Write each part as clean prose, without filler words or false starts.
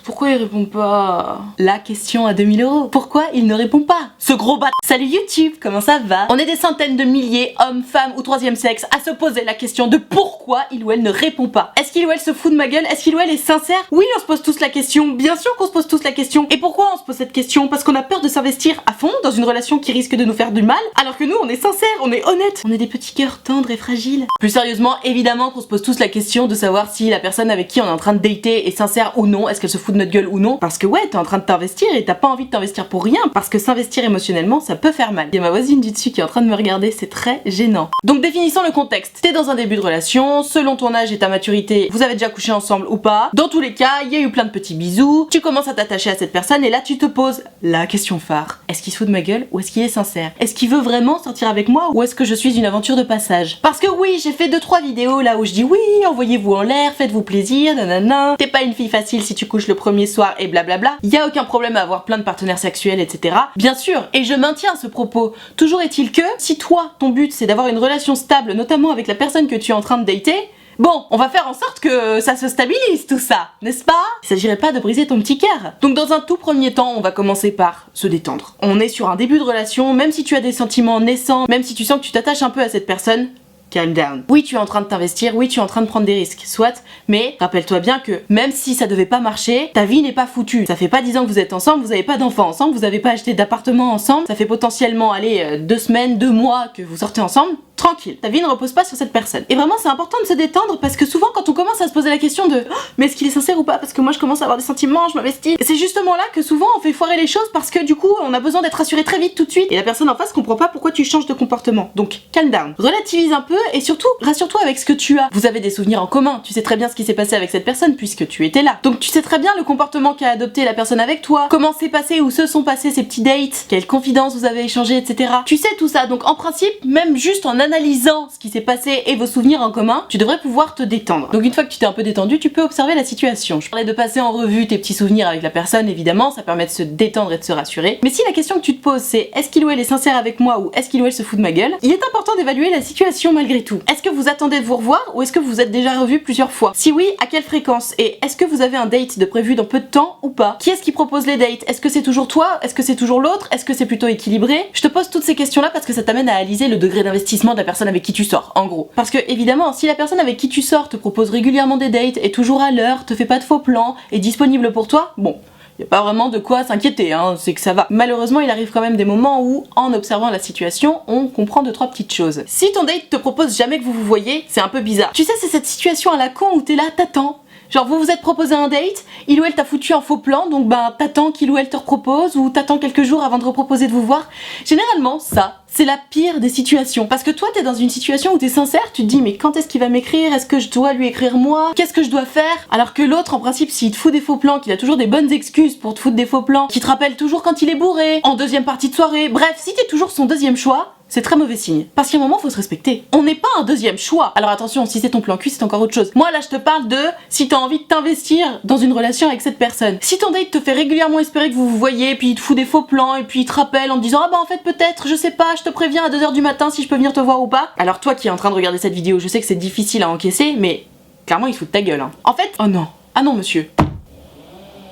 Pourquoi il répond pas? La question à 2000 €. Pourquoi il ne répond pas? Ce gros bat. Salut YouTube, comment ça va? On est des centaines de milliers, hommes, femmes ou troisième sexe, à se poser la question de pourquoi il ou elle ne répond pas. Est-ce qu'il ou elle se fout de ma gueule? Est-ce qu'il ou elle est sincère? Oui, on se pose tous la question. Bien sûr qu'on se pose tous la question. Et pourquoi on se pose cette question? Parce qu'on a peur de s'investir à fond dans une relation qui risque de nous faire du mal, alors que nous, on est sincères, on est honnêtes. On est des petits cœurs tendres et fragiles. Plus sérieusement, évidemment qu'on se pose tous la question de savoir si la personne avec qui on est en train de dater est sincère ou non. Est-ce qu'elle se fout de notre gueule ou non? Parce que ouais, t'es en train de t'investir et t'as pas envie de t'investir pour rien. Parce que s'investir émotionnellement, ça peut faire mal. Il y a ma voisine du dessus qui est en train de me regarder, c'est très gênant. Donc définissons le contexte. T'es dans un début de relation, selon ton âge et ta maturité, vous avez déjà couché ensemble ou pas. Dans tous les cas, il y a eu plein de petits bisous. Tu commences à t'attacher à cette personne et là tu te poses la question phare. Est-ce qu'il se fout de ma gueule ou est-ce qu'il est sincère? Est-ce qu'il veut vraiment sortir avec moi ou est-ce que je suis une aventure de passage? Parce que oui, j'ai fait 2-3 vidéos là où je dis oui, envoyez-vous en l'air, faites-vous plaisir, nanana. T'es pas une fille facile si tu couches le premier soir et blablabla. Y a aucun problème à avoir plein de partenaires sexuels, etc. Bien sûr, et je maintiens ce propos. Toujours est-il que, si toi, ton but c'est d'avoir une relation stable, notamment avec la personne que tu es en train de dater, bon, on va faire en sorte que ça se stabilise tout ça, n'est-ce pas? Il s'agirait pas de briser ton petit cœur. Donc dans un tout premier temps, on va commencer par se détendre. On est sur un début de relation, même si tu as des sentiments naissants, même si tu sens que tu t'attaches un peu à cette personne, calm down. Oui, tu es en train de t'investir, oui, tu es en train de prendre des risques, soit, mais rappelle-toi bien que même si ça devait pas marcher, ta vie n'est pas foutue. Ça fait pas 10 ans que vous êtes ensemble, vous avez pas d'enfants ensemble, vous avez pas acheté d'appartement ensemble, ça fait potentiellement, aller 2 semaines, 2 mois que vous sortez ensemble. Tranquille, ta vie ne repose pas sur cette personne. Et vraiment c'est important de se détendre parce que souvent quand on commence à se poser la question de mais est-ce qu'il est sincère ou pas, parce que moi je commence à avoir des sentiments, je m'investis, c'est justement là que souvent on fait foirer les choses parce que du coup on a besoin d'être rassuré très vite tout de suite et la personne en face comprend pas pourquoi tu changes de comportement. Donc calm down, relativise un peu et surtout rassure-toi avec ce que tu as. Vous avez des souvenirs en commun, tu sais très bien ce qui s'est passé avec cette personne puisque tu étais là. Donc tu sais très bien le comportement qu'a adopté la personne avec toi, comment s'est passé ou se sont passés ces petits dates, quelles confidences vous avez échangées, etc. Tu sais tout ça, donc en principe, même juste en analysant ce qui s'est passé et vos souvenirs en commun, tu devrais pouvoir te détendre. Donc une fois que tu t'es un peu détendu, tu peux observer la situation. Je parlais de passer en revue tes petits souvenirs avec la personne, évidemment, ça permet de se détendre et de se rassurer. Mais si la question que tu te poses c'est est-ce qu'il ou elle est sincère avec moi ou est-ce qu'il ou elle se fout de ma gueule, il est important d'évaluer la situation malgré tout. Est-ce que vous attendez de vous revoir ou est-ce que vous êtes déjà revus plusieurs fois? Si oui, à quelle fréquence? Et est-ce que vous avez un date de prévu dans peu de temps ou pas? Qui est-ce qui propose les dates? Est-ce que c'est toujours toi? Est-ce que c'est toujours l'autre? Est-ce que c'est plutôt équilibré? Je te pose toutes ces questions-là parce que ça t'amène à analyser le degré d'investissement de la personne avec qui tu sors, en gros. Parce que évidemment, si la personne avec qui tu sors te propose régulièrement des dates, est toujours à l'heure, te fait pas de faux plans, est disponible pour toi, bon, y a pas vraiment de quoi s'inquiéter, hein, c'est que ça va. Malheureusement, il arrive quand même des moments où, en observant la situation, on comprend 2-3 petites choses. Si ton date te propose jamais que vous vous voyez, c'est un peu bizarre. Tu sais, c'est cette situation à la con où t'es là, t'attends. Genre vous vous êtes proposé un date, il ou elle t'a foutu un faux plan, donc ben t'attends qu'il ou elle te repropose ou t'attends quelques jours avant de reproposer de vous voir. Généralement ça, c'est la pire des situations. Parce que toi t'es dans une situation où t'es sincère, tu te dis mais quand est-ce qu'il va m'écrire? Est-ce que je dois lui écrire moi? Qu'est-ce que je dois faire? Alors que l'autre en principe s'il te fout des faux plans, qu'il a toujours des bonnes excuses pour te foutre des faux plans, qu'il te rappelle toujours quand il est bourré, en deuxième partie de soirée, bref si t'es toujours son deuxième choix, c'est très mauvais signe. Parce qu'à un moment, faut se respecter. On n'est pas un deuxième choix. Alors attention, si c'est ton plan cul, c'est encore autre chose. Moi, là, je te parle de si t'as envie de t'investir dans une relation avec cette personne. Si ton date te fait régulièrement espérer que vous vous voyez, puis il te fout des faux plans, et puis il te rappelle en te disant ah bah en fait peut-être, je sais pas, je te préviens à 2h du matin si je peux venir te voir ou pas. Alors toi qui es en train de regarder cette vidéo, je sais que c'est difficile à encaisser, mais clairement, il se fout de ta gueule. Hein. En fait, oh non. Ah non, monsieur.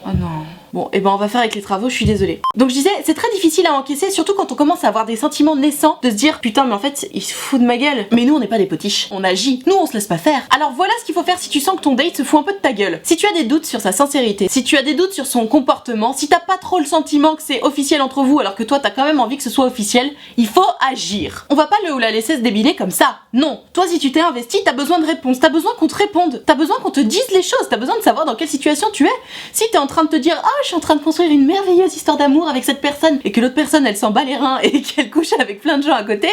Oh non. Bon, et ben on va faire avec les travaux, je suis désolée. Donc je disais, c'est très difficile à encaisser, surtout quand on commence à avoir des sentiments naissants, de se dire putain mais en fait il se fout de ma gueule. Mais nous on n'est pas des potiches, on agit, nous on se laisse pas faire. Alors voilà ce qu'il faut faire si tu sens que ton date se fout un peu de ta gueule. Si tu as des doutes sur sa sincérité, si tu as des doutes sur son comportement, si t'as pas trop le sentiment que c'est officiel entre vous alors que toi t'as quand même envie que ce soit officiel, il faut agir. On va pas le ou la laisser se débiner comme ça. Non, toi si tu t'es investi, t'as besoin de réponses, t'as besoin qu'on te réponde, t'as besoin qu'on te dise les choses, t'as besoin de savoir dans quelle situation tu es. Si t'es en train de te dire ah je suis en train de construire une merveilleuse histoire d'amour avec cette personne et que l'autre personne elle s'en bat les reins et qu'elle couche avec plein de gens à côté,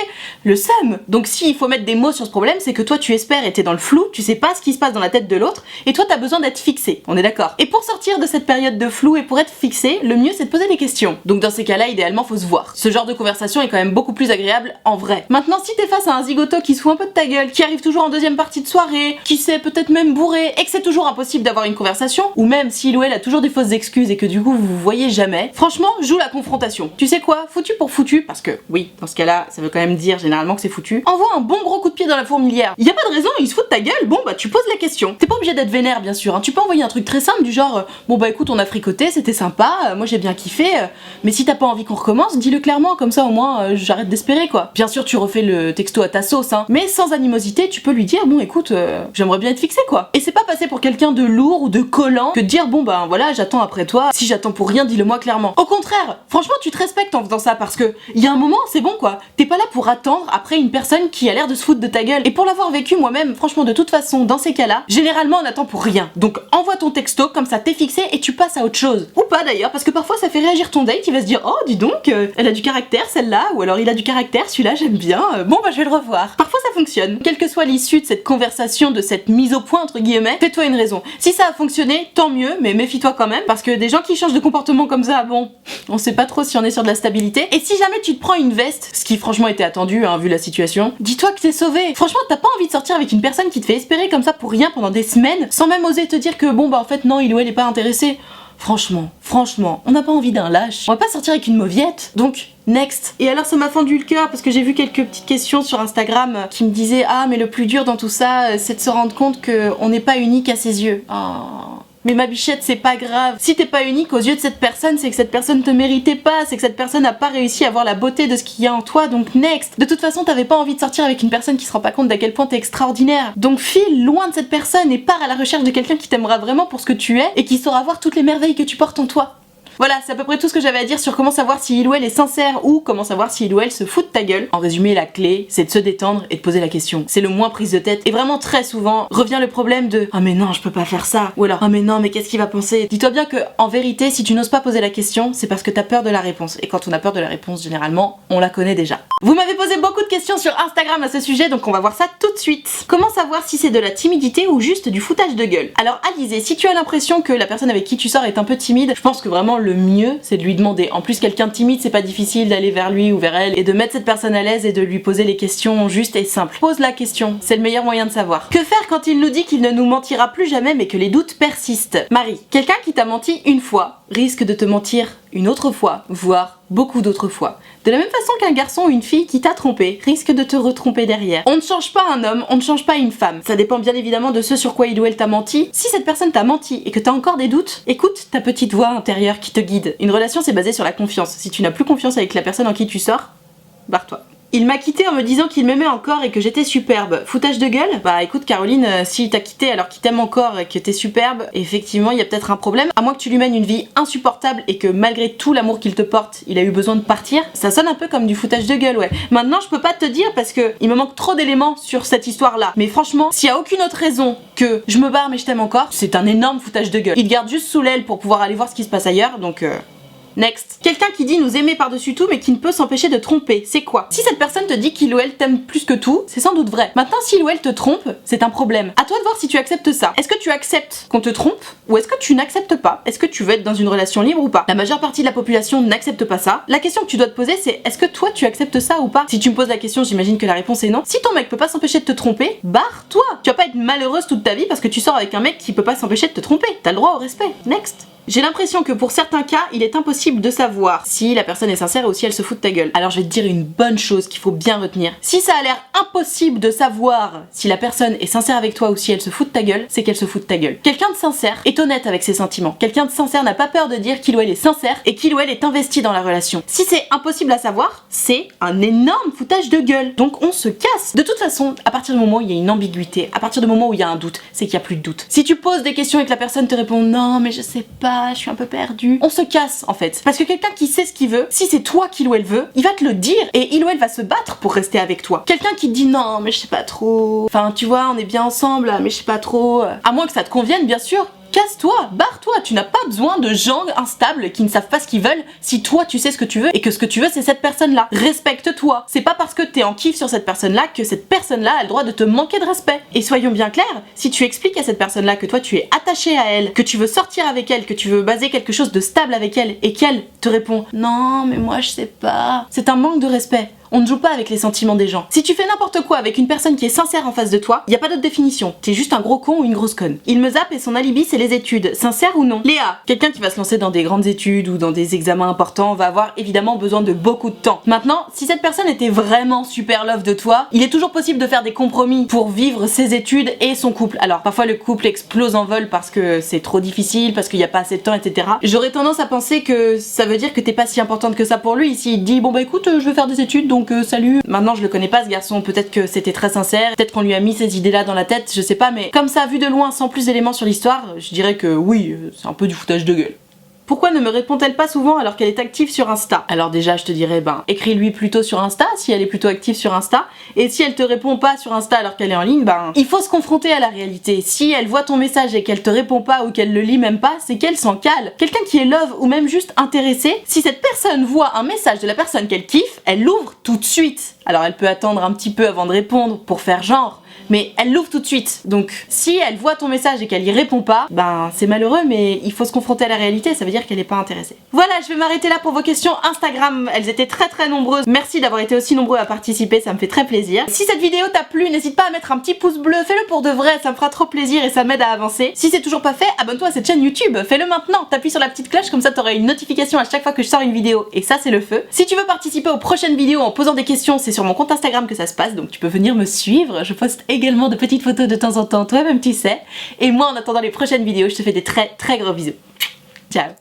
le seum. Donc s'il faut mettre des mots sur ce problème, c'est que toi tu espères et t'es dans le flou, tu sais pas ce qui se passe dans la tête de l'autre et toi t'as besoin d'être fixé, on est d'accord. Et pour sortir de cette période de flou et pour être fixé, le mieux c'est de poser des questions. Donc dans ces cas-là, idéalement faut se voir. Ce genre de conversation est quand même beaucoup plus agréable en vrai. Maintenant si t'es face à un zigoto qui se fout un peu de ta gueule, qui arrive toujours en deuxième partie de soirée, qui s'est peut-être même bourré et que c'est toujours impossible d'avoir une conversation, ou même s'il ou elle a toujours des fausses excuses et que du coup vous vous voyez jamais, franchement, joue la confrontation. Tu sais quoi, foutu pour foutu, parce que oui, dans ce cas-là, ça veut quand même dire généralement que c'est foutu. Envoie un bon gros coup de pied dans la fourmilière. Y a pas de raison, il se fout de ta gueule, bon bah tu poses la question. T'es pas obligé d'être vénère bien sûr, hein. Tu peux envoyer un truc très simple du genre bon bah écoute on a fricoté, c'était sympa, moi j'ai bien kiffé, mais si t'as pas envie qu'on recommence, dis-le clairement, comme ça au moins j'arrête d'espérer quoi. Bien sûr tu refais le texto à ta sauce, hein, mais sans animosité tu peux lui dire bon écoute j'aimerais bien être fixé quoi. Et c'est pas passer pour quelqu'un de lourd ou de collant que de dire bon bah voilà j'attends après toi, si j'attends pour rien dis-le moi clairement. Au contraire, franchement tu te respectes en faisant ça parce que y a un moment c'est bon quoi, t'es pas là pour attendre après une personne qui a l'air de se foutre de ta gueule. Et pour l'avoir vécu moi-même, franchement de toute façon dans ces cas-là, généralement on attend pour rien. Donc envoie ton texto, comme ça t'es fixé et tu passes à autre chose. Ou pas d'ailleurs, parce que parfois ça fait réagir ton date, il va se dire oh dis donc, elle a du caractère celle-là, ou alors il a du caractère, celui-là j'aime bien, bon bah je vais le revoir. Parfois ça fonctionne. Quelle que soit l'issue de cette conversation, de cette mise au point entre guillemets, fais-toi une raison. Si ça a fonctionné, tant mieux, mais méfie-toi quand même, parce que des gens qui changent de comportement comme ça, bon, on sait pas trop si on est sur de la stabilité. Et si jamais tu te prends une veste, ce qui franchement était attendu hein, vu la situation, dis-toi que t'es sauvé. Franchement t'as pas envie de sortir avec une personne qui te fait espérer comme ça pour rien pendant des semaines, sans même oser te dire que bon bah en fait non il ou elle est pas intéressé. Franchement, on n'a pas envie d'un lâche. On va pas sortir avec une mauviette. Donc, next. Et alors ça m'a fendu le cœur parce que j'ai vu quelques petites questions sur Instagram qui me disaient ah mais le plus dur dans tout ça c'est de se rendre compte qu'on n'est pas unique à ses yeux. Oh. Mais ma bichette, c'est pas grave. Si t'es pas unique aux yeux de cette personne, c'est que cette personne te méritait pas, c'est que cette personne n'a pas réussi à voir la beauté de ce qu'il y a en toi, donc next. De toute façon, t'avais pas envie de sortir avec une personne qui se rend pas compte d'à quel point t'es extraordinaire. Donc file loin de cette personne et pars à la recherche de quelqu'un qui t'aimera vraiment pour ce que tu es et qui saura voir toutes les merveilles que tu portes en toi. Voilà, c'est à peu près tout ce que j'avais à dire sur comment savoir si il ou elle est sincère ou comment savoir si il ou elle se fout de ta gueule. En résumé, la clé, c'est de se détendre et de poser la question. C'est le moins prise de tête. Et vraiment très souvent, revient le problème de « Ah mais non, je peux pas faire ça » ou alors « Ah mais non, mais qu'est-ce qu'il va penser ?» Dis-toi bien que, en vérité, si tu n'oses pas poser la question, c'est parce que t'as peur de la réponse. Et quand on a peur de la réponse, généralement, on la connaît déjà. Vous m'avez posé beaucoup de questions sur Instagram à ce sujet, donc on va voir ça tout de suite. Comment savoir si c'est de la timidité ou juste du foutage de gueule? Alors Alizé, si tu as l'impression que la personne avec qui tu sors est un peu timide, je pense que vraiment le mieux, c'est de lui demander. En plus, quelqu'un de timide, c'est pas difficile d'aller vers lui ou vers elle et de mettre cette personne à l'aise et de lui poser les questions justes et simples. Pose la question, c'est le meilleur moyen de savoir. Que faire quand il nous dit qu'il ne nous mentira plus jamais mais que les doutes persistent? Marie, quelqu'un qui t'a menti une fois risque de te mentir une autre fois, voire beaucoup d'autres fois. De la même façon qu'un garçon ou une fille qui t'a trompé risque de te retromper derrière. On ne change pas un homme, on ne change pas une femme. Ça dépend bien évidemment de ce sur quoi il ou elle t'a menti. Si cette personne t'a menti et que t'as encore des doutes, écoute ta petite voix intérieure qui te guide. Une relation c'est basé sur la confiance. Si tu n'as plus confiance avec la personne en qui tu sors, barre-toi. Il m'a quitté en me disant qu'il m'aimait encore et que j'étais superbe. Foutage de gueule? Bah écoute Caroline, s'il t'a quitté alors qu'il t'aime encore et que t'es superbe, effectivement il y a peut-être un problème. À moins que tu lui mènes une vie insupportable et que malgré tout l'amour qu'il te porte, il a eu besoin de partir. Ça sonne un peu comme du foutage de gueule, ouais. Maintenant je peux pas te dire parce que il me manque trop d'éléments sur cette histoire-là. Mais franchement, s'il y a aucune autre raison que je me barre mais je t'aime encore, c'est un énorme foutage de gueule. Il te garde juste sous l'aile pour pouvoir aller voir ce qui se passe ailleurs, donc next. Quelqu'un qui dit nous aimer par-dessus tout mais qui ne peut s'empêcher de tromper, c'est quoi? Si cette personne te dit qu'il ou elle t'aime plus que tout, c'est sans doute vrai. Maintenant s'il ou elle te trompe, c'est un problème. À toi de voir si tu acceptes ça. Est-ce que tu acceptes qu'on te trompe ou est-ce que tu n'acceptes pas? Est-ce que tu veux être dans une relation libre ou pas? La majeure partie de la population n'accepte pas ça. La question que tu dois te poser c'est est-ce que toi tu acceptes ça ou pas? Si tu me poses la question, j'imagine que la réponse est non. Si ton mec peut pas s'empêcher de te tromper, barre-toi. Tu vas pas être malheureuse toute ta vie parce que tu sors avec un mec qui peut pas s'empêcher de te tromper. T'as le droit au respect. Next. J'ai l'impression que pour certains cas, il est impossible de savoir si la personne est sincère ou si elle se fout de ta gueule. Alors je vais te dire une bonne chose qu'il faut bien retenir. Si ça a l'air impossible de savoir si la personne est sincère avec toi ou si elle se fout de ta gueule, c'est qu'elle se fout de ta gueule. Quelqu'un de sincère est honnête avec ses sentiments. Quelqu'un de sincère n'a pas peur de dire qu'il ou elle est sincère et qu'il ou elle est investi dans la relation. Si c'est impossible à savoir, c'est un énorme foutage de gueule. Donc on se casse. De toute façon, à partir du moment où il y a une ambiguïté, à partir du moment où il y a un doute, c'est qu'il y a plus de doute. Si tu poses des questions et que la personne te répond non mais je sais pas, je suis un peu perdue, on se casse en fait. Parce que quelqu'un qui sait ce qu'il veut, si c'est toi qu'il ou elle veut, il va te le dire et il ou elle va se battre pour rester avec toi. Quelqu'un qui te dit non mais je sais pas trop, enfin tu vois on est bien ensemble mais je sais pas trop, à moins que ça te convienne bien sûr, casse-toi, barre-toi, tu n'as pas besoin de gens instables qui ne savent pas ce qu'ils veulent si toi tu sais ce que tu veux et que ce que tu veux c'est cette personne-là. Respecte-toi. C'est pas parce que t'es en kiff sur cette personne-là que cette personne-là a le droit de te manquer de respect. Et soyons bien clairs, si tu expliques à cette personne-là que toi tu es attaché à elle, que tu veux sortir avec elle, que tu veux baser quelque chose de stable avec elle et qu'elle te répond non mais moi je sais pas, c'est un manque de respect. On ne joue pas avec les sentiments des gens. Si tu fais n'importe quoi avec une personne qui est sincère en face de toi, y a pas d'autre définition. T'es juste un gros con ou une grosse conne. Il me zappe et son alibi c'est les études. Sincère ou non? Léa, quelqu'un qui va se lancer dans des grandes études ou dans des examens importants va avoir évidemment besoin de beaucoup de temps. Maintenant, si cette personne était vraiment super love de toi, il est toujours possible de faire des compromis pour vivre ses études et son couple. Alors parfois le couple explose en vol parce que c'est trop difficile, parce qu'il n'y a pas assez de temps, etc. J'aurais tendance à penser que ça veut dire que t'es pas si importante que ça pour lui. S'il dit bon bah écoute je veux faire des études donc salut. Maintenant je le connais pas ce garçon, peut-être que c'était très sincère, peut-être qu'on lui a mis ces idées là dans la tête, je sais pas, mais comme ça vu de loin sans plus d'éléments sur l'histoire, je dirais que oui, c'est un peu du foutage de gueule. Pourquoi ne me répond-elle pas souvent alors qu'elle est active sur Insta? Alors déjà je te dirais écris-lui plutôt sur Insta si elle est plutôt active sur Insta, et si elle te répond pas sur Insta alors qu'elle est en ligne, il faut se confronter à la réalité. Si elle voit ton message et qu'elle te répond pas ou qu'elle le lit même pas, c'est qu'elle s'en cale. Quelqu'un qui est love ou même juste intéressé, si cette personne voit un message de la personne qu'elle kiffe, elle l'ouvre tout de suite. Alors elle peut attendre un petit peu avant de répondre pour faire genre, mais elle l'ouvre tout de suite. Donc si elle voit ton message et qu'elle y répond pas, c'est malheureux, mais il faut se confronter à la réalité, ça veut dire qu'elle est pas intéressée. Voilà, je vais m'arrêter là pour vos questions Instagram, elles étaient très nombreuses. Merci d'avoir été aussi nombreux à participer, ça me fait très plaisir. Si cette vidéo t'a plu, n'hésite pas à mettre un petit pouce bleu, fais-le pour de vrai, ça me fera trop plaisir et ça m'aide à avancer. Si c'est toujours pas fait, abonne-toi à cette chaîne YouTube, fais-le maintenant, t'appuies sur la petite cloche, comme ça t'auras une notification à chaque fois que je sors une vidéo, et ça c'est le feu. Si tu veux participer aux prochaines vidéos en posant des questions, c'est sur mon compte Instagram que ça se passe, donc tu peux venir me suivre, je poste également de petites photos de temps en temps, toi-même tu sais. Et moi en attendant les prochaines vidéos, je te fais des très gros bisous. Ciao.